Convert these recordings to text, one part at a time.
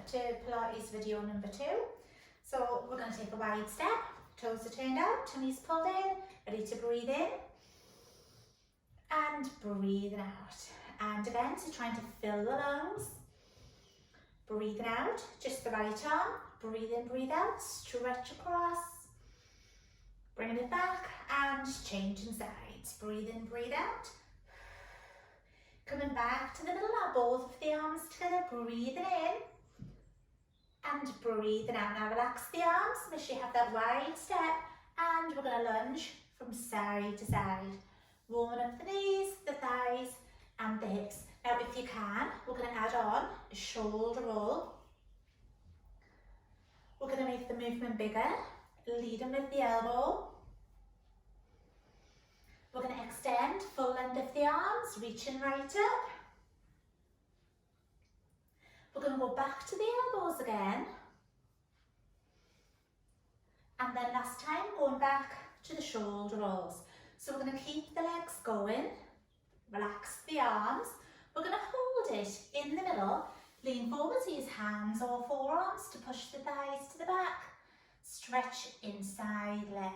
to Pilates video number 2. So we're going to take a wide step, toes are turned out, tummies pulled in, ready to breathe in and breathe out. And again, so trying to fill the lungs, breathing out, just the right arm, breathe in, breathe out, stretch across, bringing it back and changing sides, breathe in, breathe out. Coming back to the middle now, both of the arms together, breathing in and breathing out. Now relax the arms, make sure you have that wide step and we're going to lunge from side to side. Warming up the knees, the thighs and the hips. Now if you can, we're going to add on a shoulder roll. We're going to make the movement bigger, leading with the elbow. We're going to extend full length of the arms, reaching right up. We're going to go back to the elbows again. And then last time, going back to the shoulder rolls. So we're going to keep the legs going, relax the arms. We're going to hold it in the middle, lean forward, use hands or forearms to push the thighs to the back. Stretch inside leg.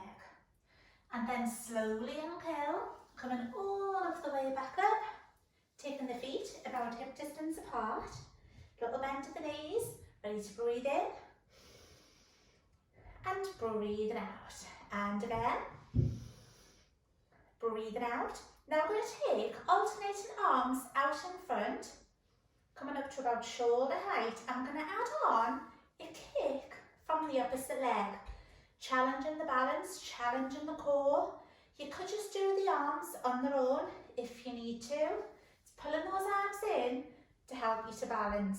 And then slowly uncurl, coming all of the way back up, taking the feet about hip distance apart, little bend to the knees, ready to breathe in, and breathing out, and again, breathing out. Now we're going to take alternating arms out in front, coming up to about shoulder height. I'm going to add on a kick from the opposite leg. Challenging the balance, challenging the core. You could just do the arms on their own if you need to. It's pulling those arms in to help you to balance.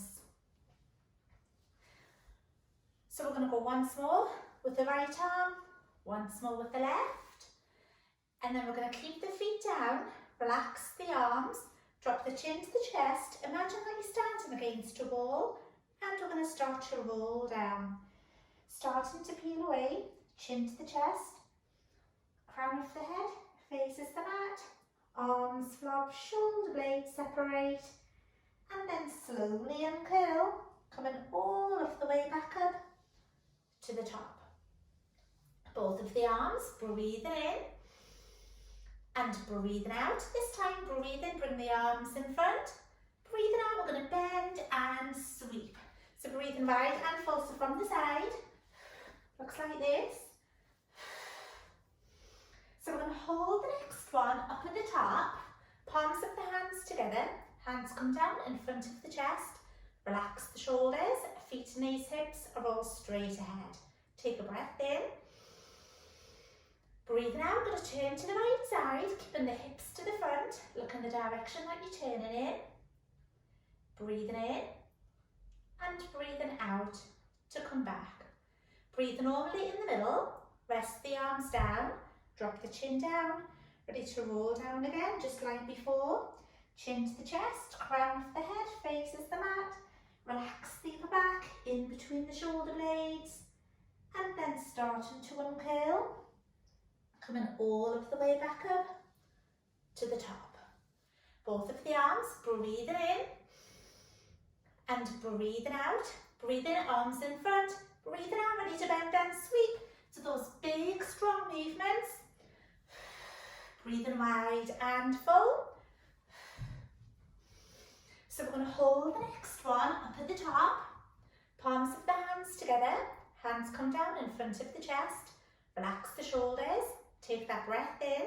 So we're going to go once more with the right arm, once more with the left. And then we're going to keep the feet down, relax the arms, drop the chin to the chest. Imagine that you're standing against a wall and we're going to start to roll down. Starting to peel away, chin to the chest, crown of the head faces the mat, arms flop, shoulder blades separate, and then slowly uncurl, coming all of the way back up to the top. Both of the arms, breathing in and breathing out. This time breathe in, bring the arms in front, breathing out, we're going to bend and sweep. So breathing right and full, so from the side. Looks like this. So we're going to hold the next one up at the top, palms of the hands together, hands come down in front of the chest, relax the shoulders, feet, knees, hips are all straight ahead. Take a breath in. Breathing out, we're going to turn to the right side, keeping the hips to the front, look in the direction that you're turning in. Breathing in and breathing out to come back. Breathe normally in the middle, rest the arms down, drop the chin down, ready to roll down again, just like before. Chin to the chest, crown of the head faces the mat, relax the upper back in between the shoulder blades, and then starting to uncurl, coming all of the way back up to the top. Both of the arms, breathing in and breathing out. Breathe in, arms in front. Breathing out, ready to bend and sweep. So those big, strong movements. Breathing wide and full. So we're going to hold the next one up at the top. Palms of the hands together. Hands come down in front of the chest. Relax the shoulders. Take that breath in.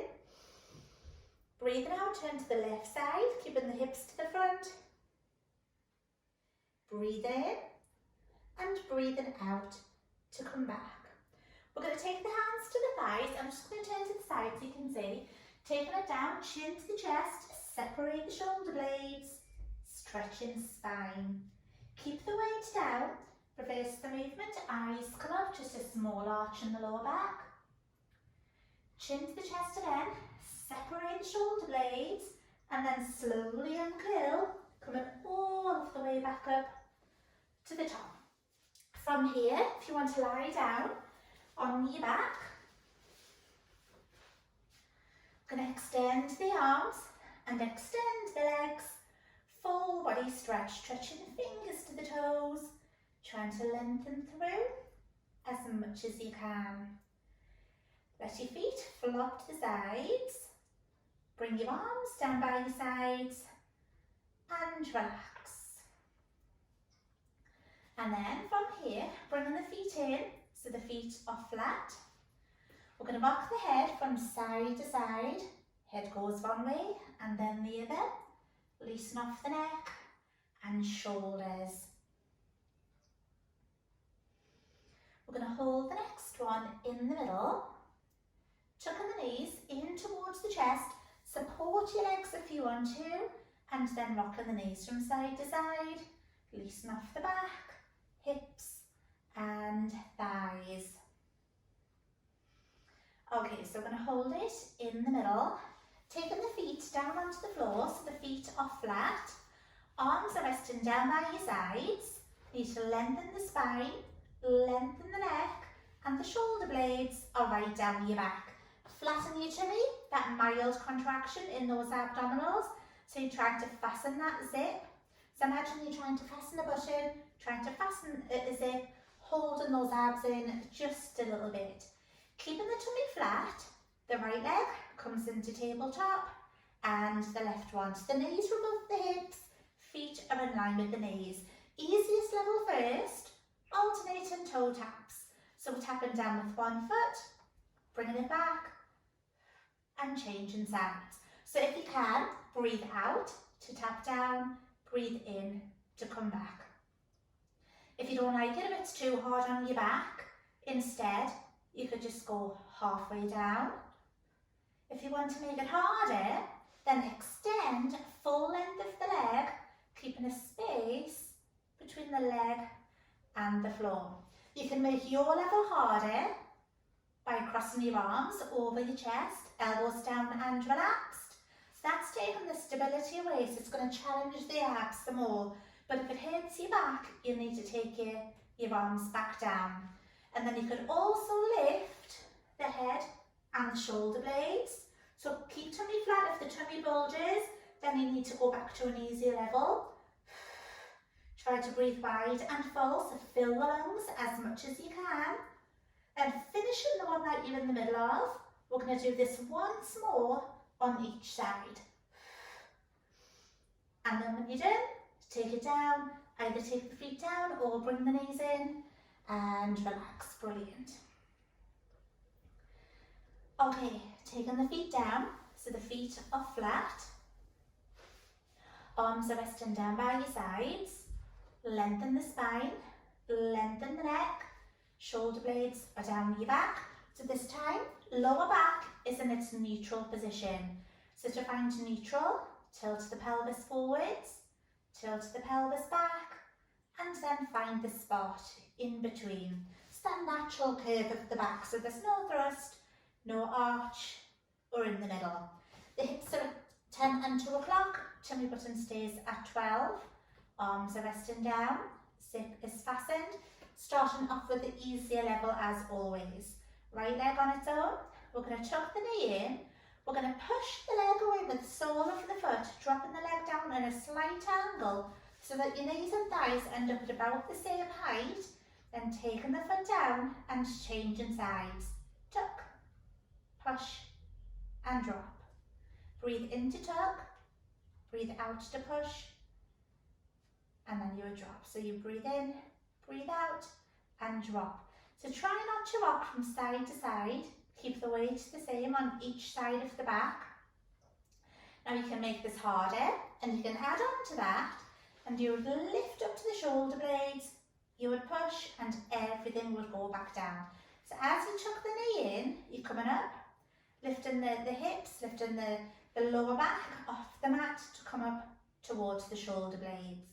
Breathing out, turn to the left side, keeping the hips to the front. Breathe in. And breathing out to come back. We're going to take the hands to the thighs. I'm just going to turn to the side so you can see. Taking it down, chin to the chest, separate the shoulder blades, stretching spine. Keep the weight down, reverse the movement, eyes come up, just a small arch in the lower back. Chin to the chest again, separate the shoulder blades, and then slowly uncurl, coming all of the way back up to the top. From here, if you want to lie down on your back, I'm going to extend the arms and extend the legs, full body stretch, stretching the fingers to the toes, Trying to lengthen through as much as you can. Let your feet flop to the sides. Bring your arms down by your sides and relax. And then from here, bringing the feet in so the feet are flat. We're going to rock the head from side to side. Head goes one way and then the other. Loosen off the neck and shoulders. We're going to hold the next one in the middle. Tucking the knees in towards the chest. Support your legs if you want to, and then rocking the knees from side to side. Loosen off the back, hips and thighs. Okay, so we're going to hold it in the middle. Taking the feet down onto the floor so the feet are flat. Arms are resting down by your sides. You need to lengthen the spine, lengthen the neck, and the shoulder blades are right down your back. Flatten your tummy, that mild contraction in those abdominals. So you're trying to fasten that zip. So imagine you're trying to fasten a button, trying to fasten a zip, holding those abs in just a little bit. Keeping the tummy flat, the right leg comes into tabletop and the left one. So the knees are above the hips, feet are in line with the knees. Easiest level first, alternating toe taps. So we're tapping down with one foot, bringing it back, and changing sides. So if you can, breathe out to tap down, breathe in to come back. If you don't like it, if it's too hard on your back, instead you could just go halfway down. If you want to make it harder, then extend full length of the leg, keeping a space between the leg and the floor. You can make your level harder by crossing your arms over your chest, elbows down and relaxed. So that's taking the stability away, so it's going to challenge the abs some more. But if it hurts your back, you need to take your arms back down. And then you could also lift the head and the shoulder blades. So keep tummy flat. If the tummy bulges, then you need to go back to an easier level. Try to breathe wide and full, so fill the lungs as much as you can. And finishing the one that you're in the middle of, we're going to do this once more on each side. And then when you're done, take it down, either take the feet down or bring the knees in and relax. Brilliant. Okay, taking the feet down, so the feet are flat. Arms are resting down by your sides. Lengthen the spine, lengthen the neck. Shoulder blades are down your back. So this time, lower back is in its neutral position. So to find neutral, tilt the pelvis forwards, tilt the pelvis back, and then find the spot in between. It's that natural curve of the back, so there's no thrust, no arch, or in the middle. The hips are at 10 and 2 o'clock, tummy button stays at 12, arms are resting down, zip is fastened. Starting off with the easier level as always. Right leg on its own, we're going to tuck the knee in, we're going to push the leg away with the sole of the foot, dropping the leg down in a slight angle so that your knees and thighs end up at about the same height, then taking the foot down and changing sides. Tuck, push and drop. Breathe in to tuck, breathe out to push, and then you would drop. So you breathe in, breathe out and drop. So try not to rock from side to side. Keep the weight the same on each side of the back. Now you can make this harder and you can add on to that and you would lift up to the shoulder blades, you would push and everything would go back down. So as you tuck the knee in, you're coming up, lifting the hips, lifting the lower back off the mat to come up towards the shoulder blades.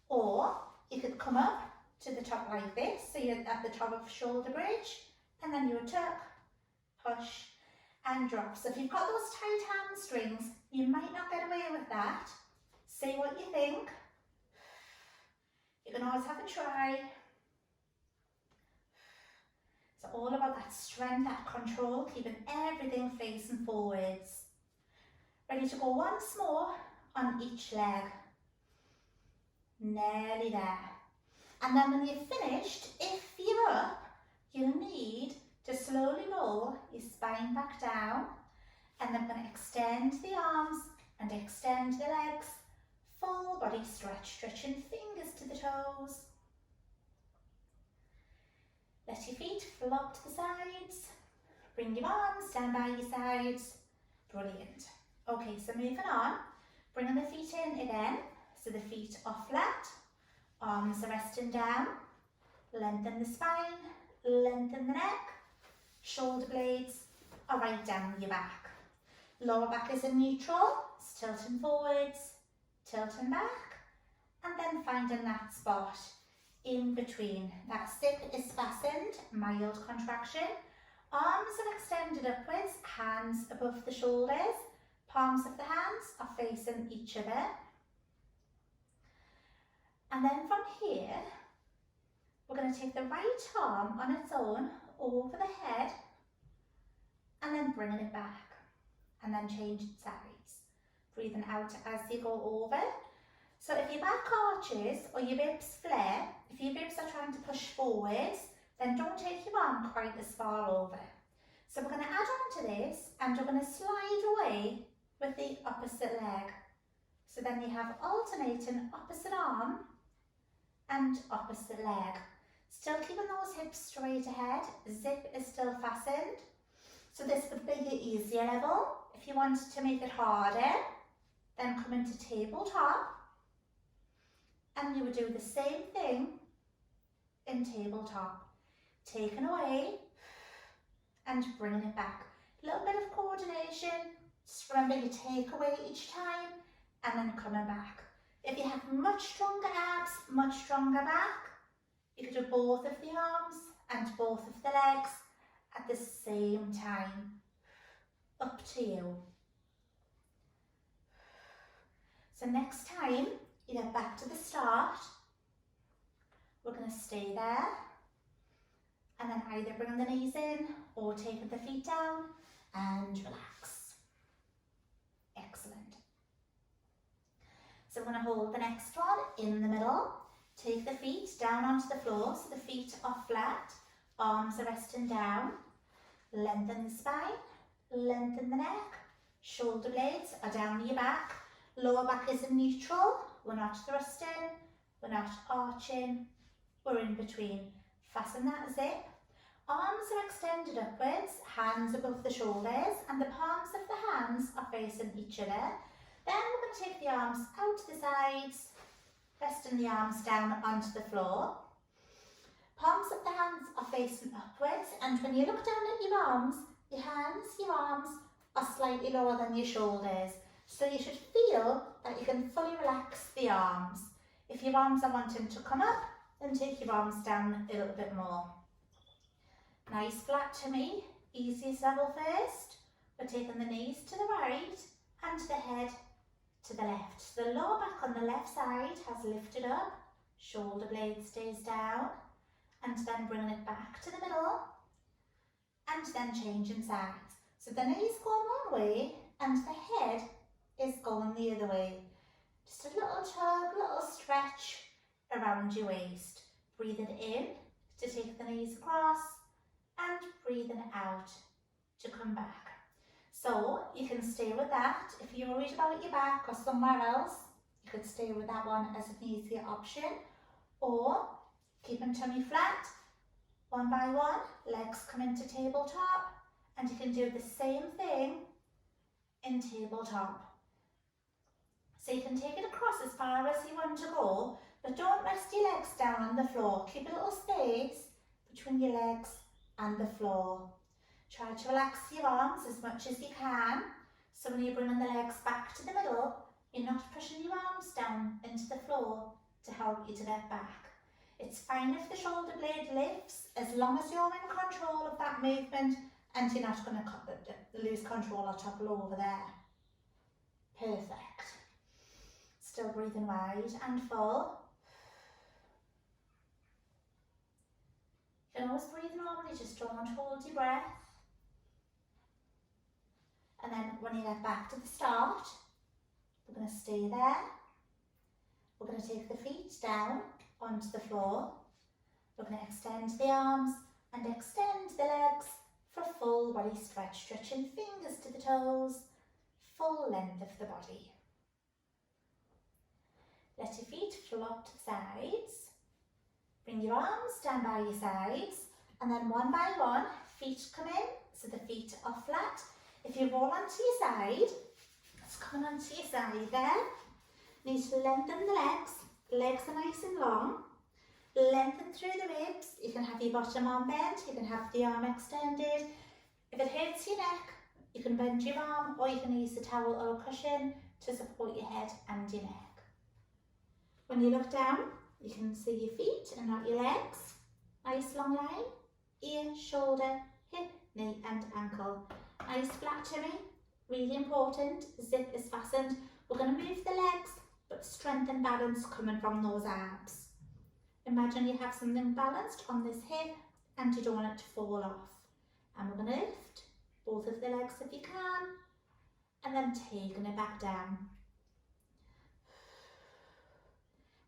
Or you could come up to the top like this, so you're at the top of shoulder bridge, and then you would tuck, push and drop. So if you've got those tight hamstrings, you might not get away with that. Say what you think. You can always have a try. It's all about that strength, that control, keeping everything facing forwards. Ready to go once more on each leg. Nearly there. And then when you've finished, if you're up, you'll need to slowly roll your spine back down, and then we're going to extend the arms and extend the legs. Full body stretch, stretching fingers to the toes. Let your feet flop to the sides. Bring your arms down by your sides. Brilliant. Okay, so moving on. Bringing the feet in again. So the feet are flat. Arms are resting down. Lengthen the spine. Lengthen the neck. Shoulder blades are right down your back. Lower back is in neutral. It's tilting forwards, tilting back. And then finding that spot in between. That hip is fastened, mild contraction. Arms are extended upwards, hands above the shoulders. Palms of the hands are facing each other. And then from here, we're going to take the right arm on its own over the head and then bringing it back and then change sides. Breathing out as you go over. So if your back arches or your ribs flare, if your ribs are trying to push forwards, then don't take your arm quite as far over. So we're going to add on to this and we're going to slide away with the opposite leg. So then you have alternating opposite arm and opposite leg. Still keeping those hips straight ahead, zip is still fastened. So this would be your easier level. If you want to make it harder, then come into tabletop. And you would do the same thing in tabletop. Taking away and bringing it back. A little bit of coordination. Just remember you take away each time and then coming back. If you have much stronger abs, much stronger back, you could do both of the arms and both of the legs at the same time. Up to you. So next time you get back to the start, we're going to stay there and then either bring the knees in or taking the feet down and relax. Excellent. So I'm going to hold the next one in the middle. Take the feet down onto the floor so the feet are flat. Arms are resting down. Lengthen the spine. Lengthen the neck. Shoulder blades are down your back. Lower back is in neutral. We're not thrusting. We're not arching. We're in between. Fasten that zip. Arms are extended upwards. Hands above the shoulders. And the palms of the hands are facing each other. Then we're going to take the arms out to the sides. Resting the arms down onto the floor. Palms of the hands are facing upwards, and when you look down at your arms, your arms are slightly lower than your shoulders. So you should feel that you can fully relax the arms. If your arms are wanting to come up, then take your arms down a little bit more. Nice flat tummy, easiest level first. We're taking the knees to the right and the head to the left. The lower back on the left side has lifted up, shoulder blade stays down, and then bringing it back to the middle, and then changing sides. So the knees going one way, and the head is going the other way. Just a little tug, little stretch around your waist. Breathing in to take the knees across, and breathing out to come back. So you can stay with that. If you're worried about your back or somewhere else, you could stay with that one as an easier option. Or keeping tummy flat, one by one, legs come into tabletop, and you can do the same thing in tabletop. So you can take it across as far as you want to go, but don't rest your legs down on the floor. Keep a little space between your legs and the floor. Try to relax your arms as much as you can. So when you're bringing the legs back to the middle, you're not pushing your arms down into the floor to help you to get back. It's fine if the shoulder blade lifts, as long as you're in control of that movement and you're not going to lose control or topple over there. Perfect. Still breathing wide and full. You can always breathe normally, just don't hold your breath. And then when you get back to the start, we're going to stay there. We're going to take the feet down onto the floor. We're going to extend the arms and extend the legs for a full body stretch, stretching fingers to the toes, full length of the body. Let your feet flop to the sides. Bring your arms down by your sides, and then one by one, feet come in, so the feet are flat. If you roll onto your side, it's coming onto your side there. Need to lengthen the legs. Legs are nice and long. Lengthen through the ribs. You can have your bottom arm bent, you can have the arm extended. If it hurts your neck, you can bend your arm, or you can use the towel or a cushion to support your head and your neck. When you look down, you can see your feet and not your legs. Nice long line. Ear, shoulder, hip, knee and ankle. Nice flat tummy. Really important. Zip is fastened. We're going to move the legs, but strength and balance coming from those abs. Imagine you have something balanced on this hip and you don't want it to fall off. And we're going to lift both of the legs if you can, and then taking it back down.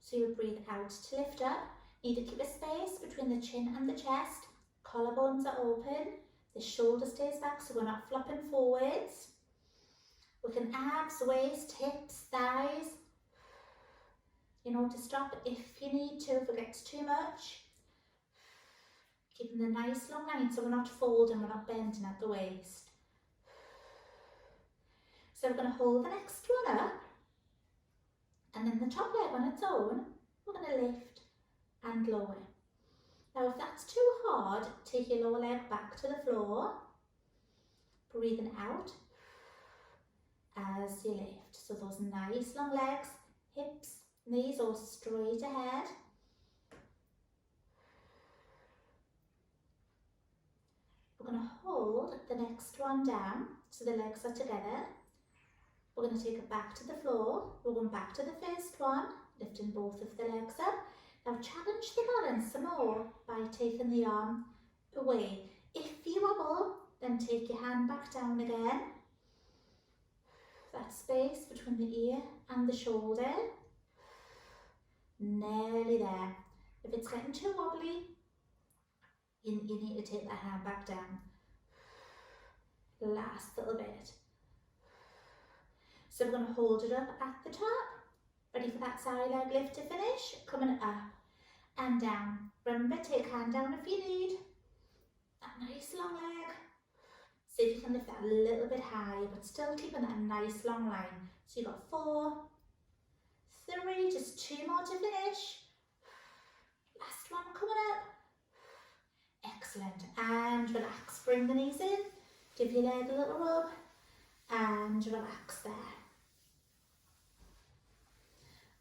So you breathe out to lift up. Need to keep a space between the chin and the chest. Collarbones are open. The shoulder stays back so we're not flopping forwards. We can abs, waist, hips, thighs. You know to stop if you need to, if it gets too much. Keeping the nice long line so we're not folding, we're not bending at the waist. So we're going to hold the next one up, and then the top leg on its own, we're going to lift and lower. Now if that's too hard, take your lower leg back to the floor, breathing out as you lift. So those nice long legs, hips, knees all straight ahead. We're going to hold the next one down so the legs are together. We're going to take it back to the floor. We're going back to the first one, lifting both of the legs up. Now challenge the balance some more by taking the arm away. If you wobble, then take your hand back down again. That space between the ear and the shoulder. Nearly there. If it's getting too wobbly, you need to take that hand back down. Last little bit. So we're going to hold it up at the top. Ready for that side leg lift to finish? Coming up and down. Remember, take hand down if you need. That nice long leg. See if you can lift that a little bit higher, but still keeping that nice long line. So you've got 4, 3, just 2 more to finish. Last one coming up. Excellent. And relax. Bring the knees in. Give your leg a little rub. And relax there.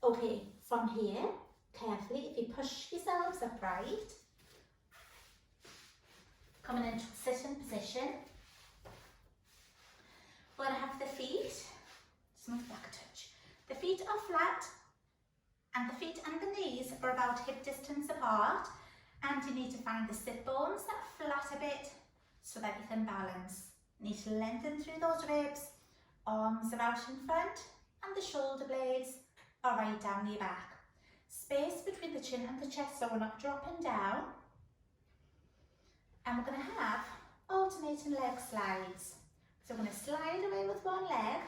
Okay, from here, carefully, if you push yourselves upright, coming into a sitting position, we're going to have the feet, just move back a touch. The feet are flat, and the feet and the knees are about hip distance apart, and you need to find the sit bones that flat a bit so that you can balance. You need to lengthen through those ribs, arms are out in front, and the shoulder blades are right down your back. Space between the chin and the chest so we're not dropping down. And we're going to have alternating leg slides. So we're going to slide away with one leg,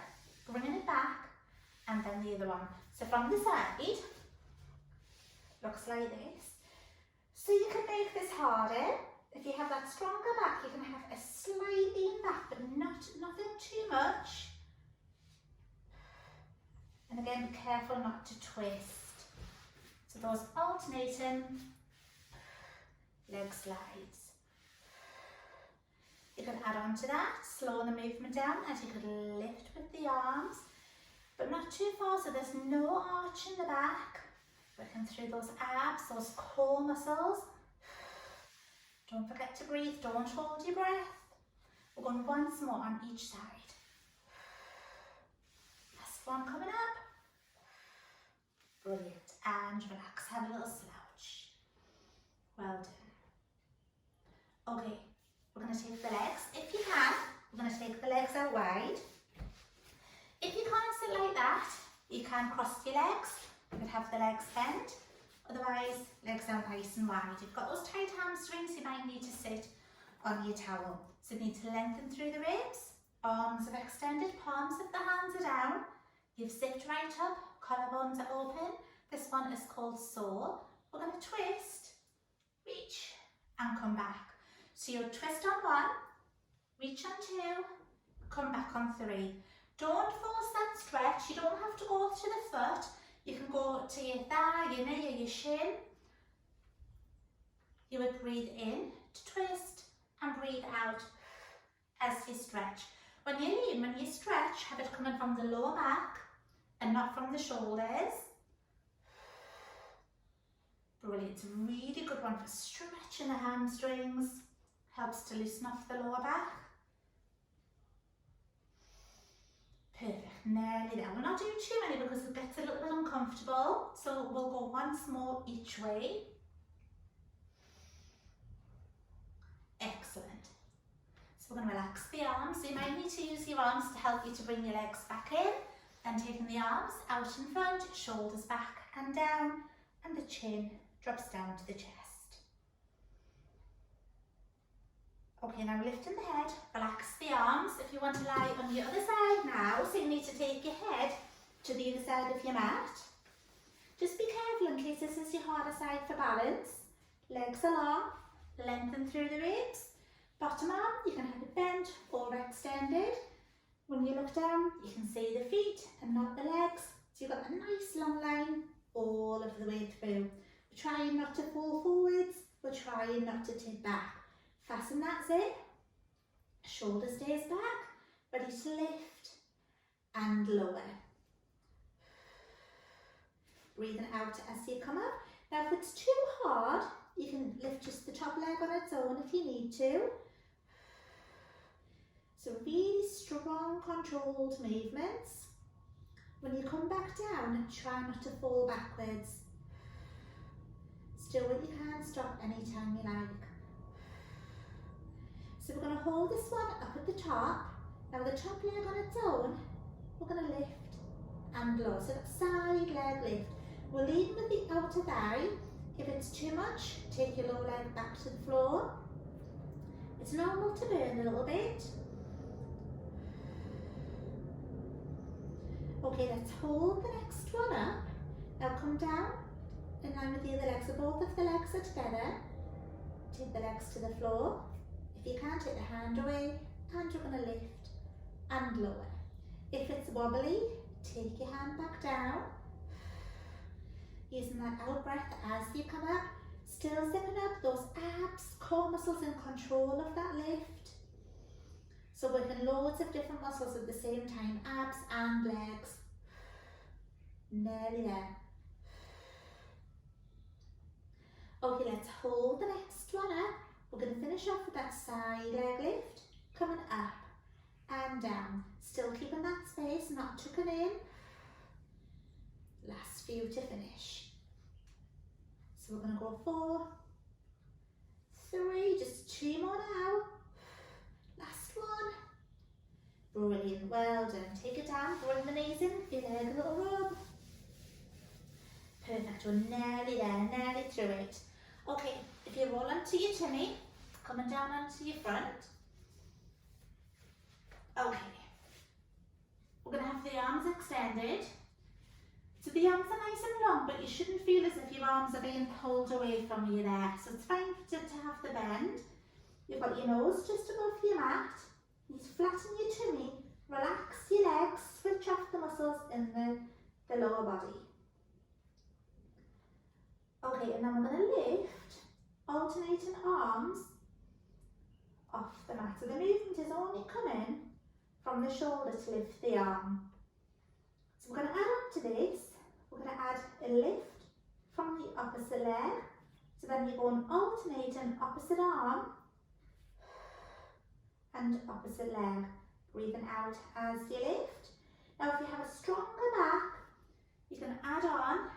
bringing it back, and then the other one. So from the side, looks like this. So you can make this harder. If you have that stronger back, you can have a slight lean back, but nothing too much. And again, be careful not to twist. So those alternating leg slides. You can add on to that, slow the movement down as you could lift with the arms, but not too far so there's no arch in the back. Working through those abs, those core muscles. Don't forget to breathe, don't hold your breath. We're going once more on each side. Last one coming up. Brilliant. And relax, have a little slouch. Well done. Okay, we're going to take the legs. If you can, we're going to take the legs out wide. If you can't sit like that, you can cross your legs. You could have the legs bent Otherwise, legs out nice and wide. You've got those tight hamstrings, you might need to sit on your towel. So you need to lengthen through the ribs. Arms are extended, palms of the hands are down. You've zipped right up, collarbones are open. This one is called sole. We're going to twist, reach and come back. So you'll twist on one, reach on two, come back on three. Don't force that stretch. You don't have to go to the foot. You can go to your thigh, your knee or your shin. You would breathe in to twist and breathe out as you stretch. When you lean, when you stretch, have it coming from the lower back and not from the shoulders. Brilliant. It's a really good one for stretching the hamstrings. Helps to loosen off the lower back. Perfect. Nearly there. We're not doing too many because it gets a little bit uncomfortable. So we'll go once more each way. Excellent. So we're going to relax the arms. So you might need to use your arms to help you to bring your legs back in. And taking the arms out in front, shoulders back and down, and the chin drops down to the chest. Okay, now lifting the head, relax the arms. If you want to lie on your other side now, so you need to take your head to the other side of your mat. Just be careful in case this is your harder side for balance. Legs are long, lengthen through the ribs. Bottom arm, you can have it bent or extended. When you look down, you can see the feet and not the legs. So you've got a nice long line all of the way through. We're trying not to fall forwards, we're trying not to tip back. Fasten that zip, shoulder stays back, ready to lift and lower. Breathing out as you come up. Now if it's too hard, you can lift just the top leg on its own if you need to. So really strong, controlled movements. When you come back down, try not to fall backwards. Still when you can, stop anytime you like. So we're going to hold this one up at the top. Now the top leg on its own, we're going to lift and lower. So that side leg lift. We're leading with the outer thigh. If it's too much, take your lower leg back to the floor. It's normal to burn a little bit. Okay, let's hold the next one up. Now come down in line with the other leg. So both of the legs are together. Take the legs to the floor. If you can, take the hand away and you're going to lift and lower. If it's wobbly, take your hand back down. Using that out breath as you come up. Still zipping up those abs, core muscles in control of that lift. So working loads of different muscles at the same time, abs and legs. Nearly there. Okay, let's hold the next one up. We're going to finish off with that side leg lift, coming up and down. Still keeping that space, not tucking in. Last few to finish. So we're going to go 4, 3, just 2 more now. Last one. Brilliant, well done. Take it down, bring the knees in, feel like a little rub. Perfect, we're nearly there, nearly through it. Okay, if you roll onto your tummy, coming down onto your front. Okay, we're going to have the arms extended. So the arms are nice and long, but you shouldn't feel as if your arms are being pulled away from you there. So it's fine to have the bend. You've got your nose just above your mat. You need to flatten your tummy, relax your legs, switch off the muscles in the lower body. Okay, and then we're going to lift, alternating arms off the mat. So the movement is only coming from the shoulder to lift the arm. So we're going to add on to this, we're going to add a lift from the opposite leg. So then you're going alternating opposite arm and opposite leg. Breathing out as you lift. Now if you have a stronger back, you can add on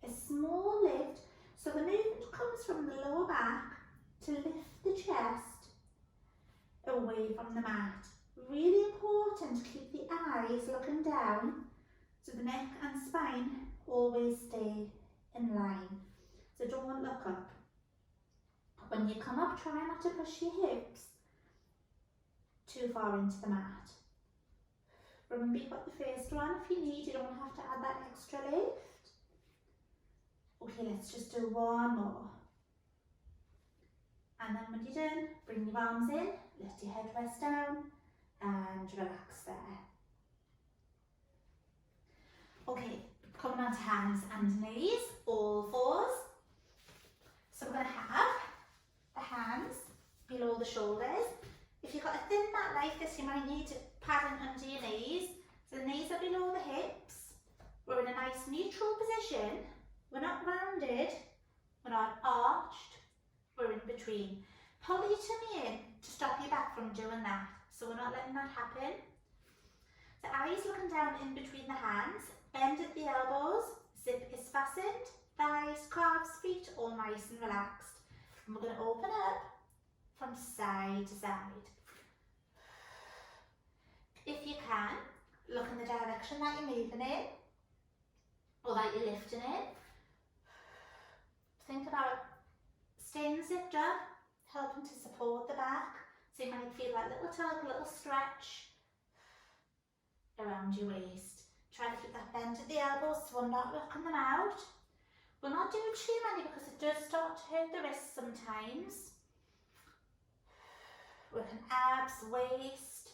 a small lift. So the movement comes from the lower back to lift the chest away from the mat. Really important to keep the eyes looking down so the neck and spine always stay in line. so don't look up. When you come up, try not to push your hips too far into the mat. Remember, you've got the first one. If you need, you don't have to add that extra lift. Okay, let's just do one more. And then when you're done, bring your arms in, let your head rest down and relax there. Okay, coming on to hands and knees, all fours. So we're going to have the hands below the shoulders. If you've got a thin mat like this, you might need padding under your knees. So the knees are below the hips. We're in a nice neutral position. We're not rounded, we're not arched, we're in between. Pull your tummy in to stop your back from doing that. So we're not letting that happen. The eyes looking down in between the hands, bend at the elbows, zip is fastened, thighs, calves, feet all nice and relaxed. And we're going to open up from side to side. If you can, look in the direction that you're moving in or that you're lifting in. Think about staying zipped up, helping to support the back. So you might feel that little tug, little stretch around your waist. Try to keep that bend at the elbows so we're not looking them out. We'll not do too many because it does start to hurt the wrists sometimes. Working abs, waist.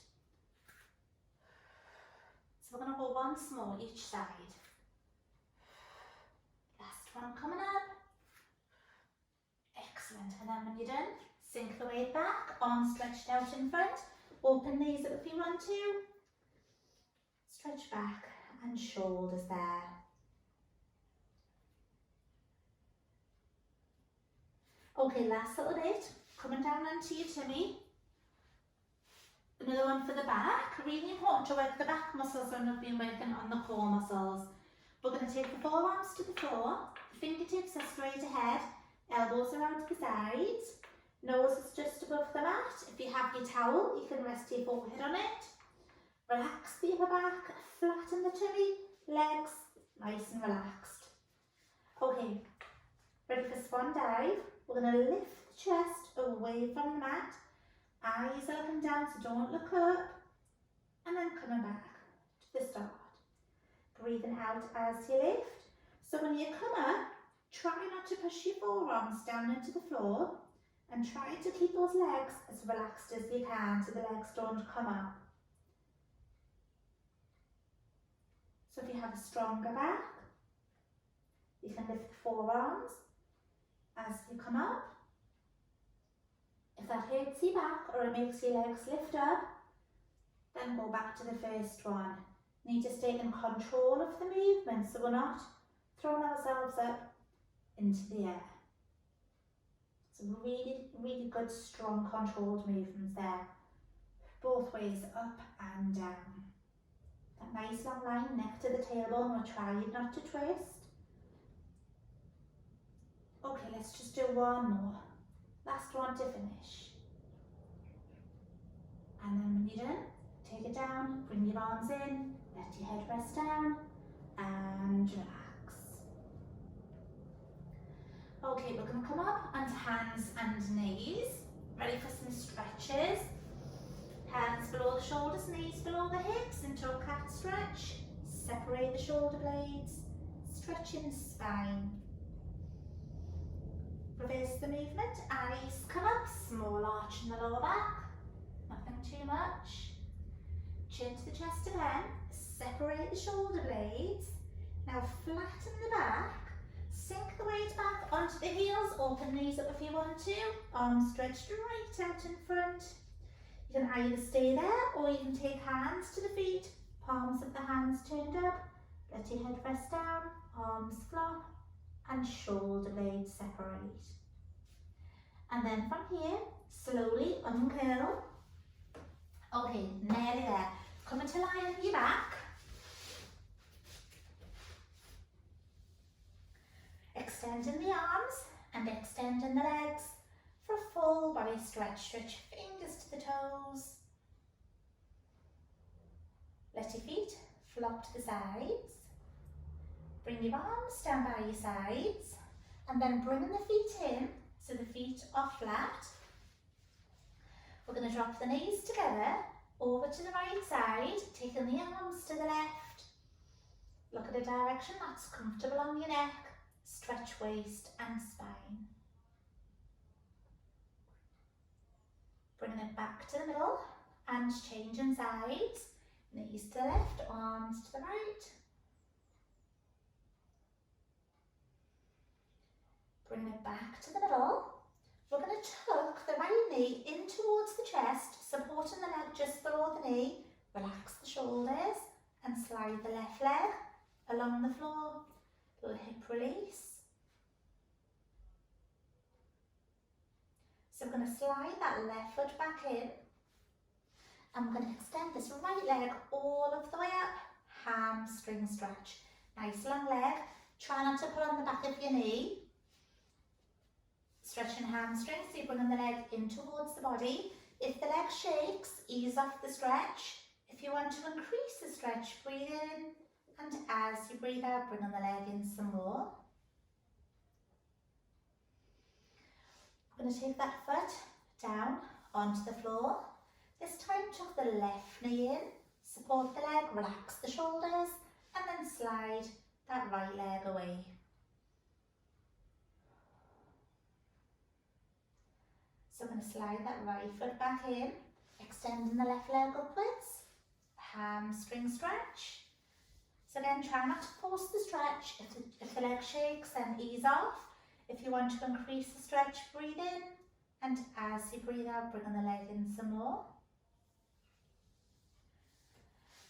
So we're going to hold once more each side. Last one coming up. Excellent. And then when you're done, sink the weight back, arms stretched out in front. Open knees up if you want to. Stretch back and shoulders there. Okay, last little bit. Coming down onto your tummy. Another one for the back. Really important to work the back muscles when we've been working on the core muscles. We're going to take the forearms to the floor. The fingertips are straight ahead. Elbows around the sides. Nose is just above the mat. If you have your towel, you can rest your forehead on it. Relax the upper back, flatten the tummy, legs nice and relaxed. Okay, ready for swan dive. We're going to lift the chest away from the mat. Eyes are looking down, so don't look up. And then coming back to the start. Breathing out as you lift. So when you come up, try not to push your forearms down into the floor. And try to keep those legs as relaxed as you can so the legs don't come up. So if you have a stronger back, you can lift the forearms as you come up. If that hurts your back or it makes your legs lift up, then go back to the first one. Need to stay in control of the movement so we're not throwing ourselves up into the air. So really, really good, strong, controlled movements there. Both ways, up and down. That nice long line, neck to the tailbone, we're trying not to twist. Okay, let's just do one more. Last one to finish. And then when you're done, take it down, bring your arms in, let your head rest down, and relax. Okay, we're going to come up onto hands and knees. Ready for some stretches. Hands below the shoulders, knees below the hips into a cat stretch. Separate the shoulder blades, stretching the spine. Reverse the movement, eyes come up, small arch in the lower back, nothing too much. Chin to the chest again, separate the shoulder blades. Now flatten the back, sink the weight back onto the heels, open knees up if you want to, arms stretched right out in front. You can either stay there or you can take hands to the feet, palms of the hands turned up, let your head rest down, arms flop, and shoulder blades separate. And then from here, slowly uncurl. Okay, nearly there. Come into lie on your back. Extending the arms and extending the legs for a full body stretch. Stretch your fingers to the toes. Let your feet flop to the sides. Bring your arms down by your sides. And then bringing the feet in, so the feet are flat. We're going to drop the knees together, over to the right side, taking the arms to the left. Look at a direction that's comfortable on your neck. Stretch waist and spine. Bringing it back to the middle and changing sides. Knees to the left, arms to the right. Bring it back to the middle. We're going to tuck the right knee in towards the chest, supporting the leg just below the knee. Relax the shoulders and slide the left leg along the floor. Little hip release. So I'm going to slide that left foot back in. I'm going to extend this right leg all of the way up. Hamstring stretch. Nice long leg. Try not to pull on the back of your knee. Stretching hamstring, so you're bringing the leg in towards the body. If the leg shakes, ease off the stretch. If you want to increase the stretch, breathe in, and as you breathe out, bringing the leg in some more. We're going to take that foot down onto the floor. This time, tuck the left knee in, support the leg, relax the shoulders, and then slide that right leg away. So I'm going to slide that right foot back in, extending the left leg upwards, hamstring stretch. So again, try not to force the stretch. If the leg shakes, then ease off. If you want to increase the stretch, breathe in, and as you breathe out, bring the leg in some more.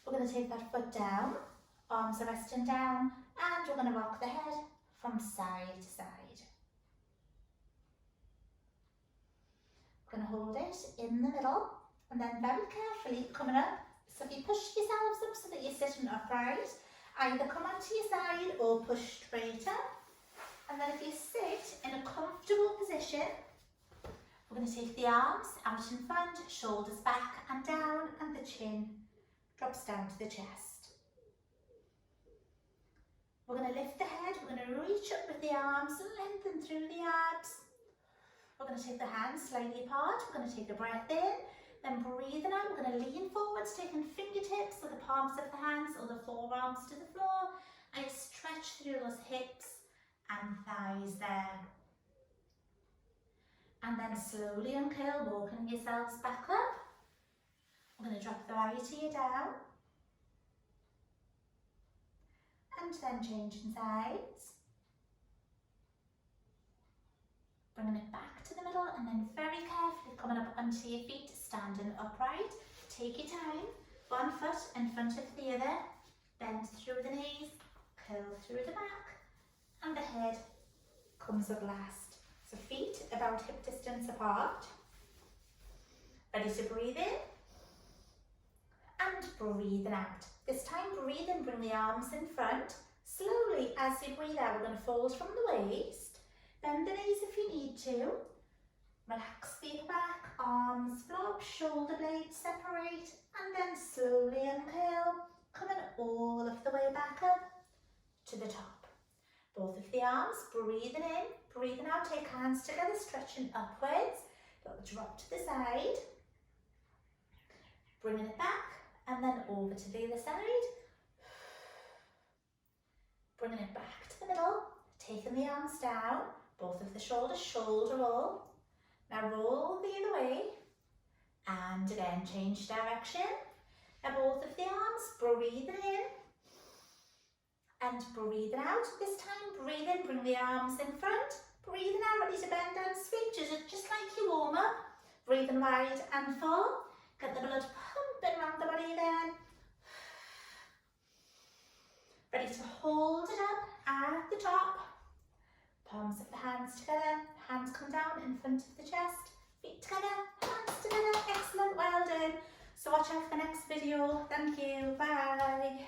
We're going to take that foot down, arms are resting down, and we're going to rock the head from side to side. We're going to hold it in the middle and then very carefully coming up. So if you push yourselves up so that you're sitting upright, either come onto your side or push straight up. And then if you sit in a comfortable position, we're going to take the arms out in front, shoulders back and down, and the chin drops down to the chest. We're going to lift the head, we're going to reach up with the arms and lengthen through the abs. We're going to take the hands slightly apart, we're going to take a breath in, then breathing out, we're going to lean forwards, taking fingertips to the palms of the hands or the forearms to the floor, and stretch through those hips and thighs there. And then slowly uncurl, walking yourselves back up. We're going to drop the right ear down. And then changing sides. Bringing it back to the middle and then very carefully coming up onto your feet, standing upright. Take your time, one foot in front of the other, bend through the knees, curl through the back, and the head comes up last. So feet about hip distance apart. Ready to breathe in and breathing out. This time breathe in, bring the arms in front. Slowly as you breathe out, we're going to fold from the waist. Bend the knees if you need to. Relax the upper back, arms flop, shoulder blades separate, and then slowly uncurl, coming all of the way back up to the top. Both of the arms, breathing in, breathing out, take hands together, stretching upwards, little drop to the side, bringing it back, and then over to the other side, bringing it back to the middle, taking the arms down, both of the shoulders, shoulder roll. Now roll the other way, and again change direction. Now both of the arms, breathing in and breathing out. This time breathe in, bring the arms in front, breathing out, ready to bend down, sweep, just like you warm up. Breathing wide and full, get the blood pumping around the body again. Ready to hold it up at the top. Palms of the hands together, hands come down in front of the chest, feet together, hands together. Excellent, well done. So watch out for the next video. Thank you, bye.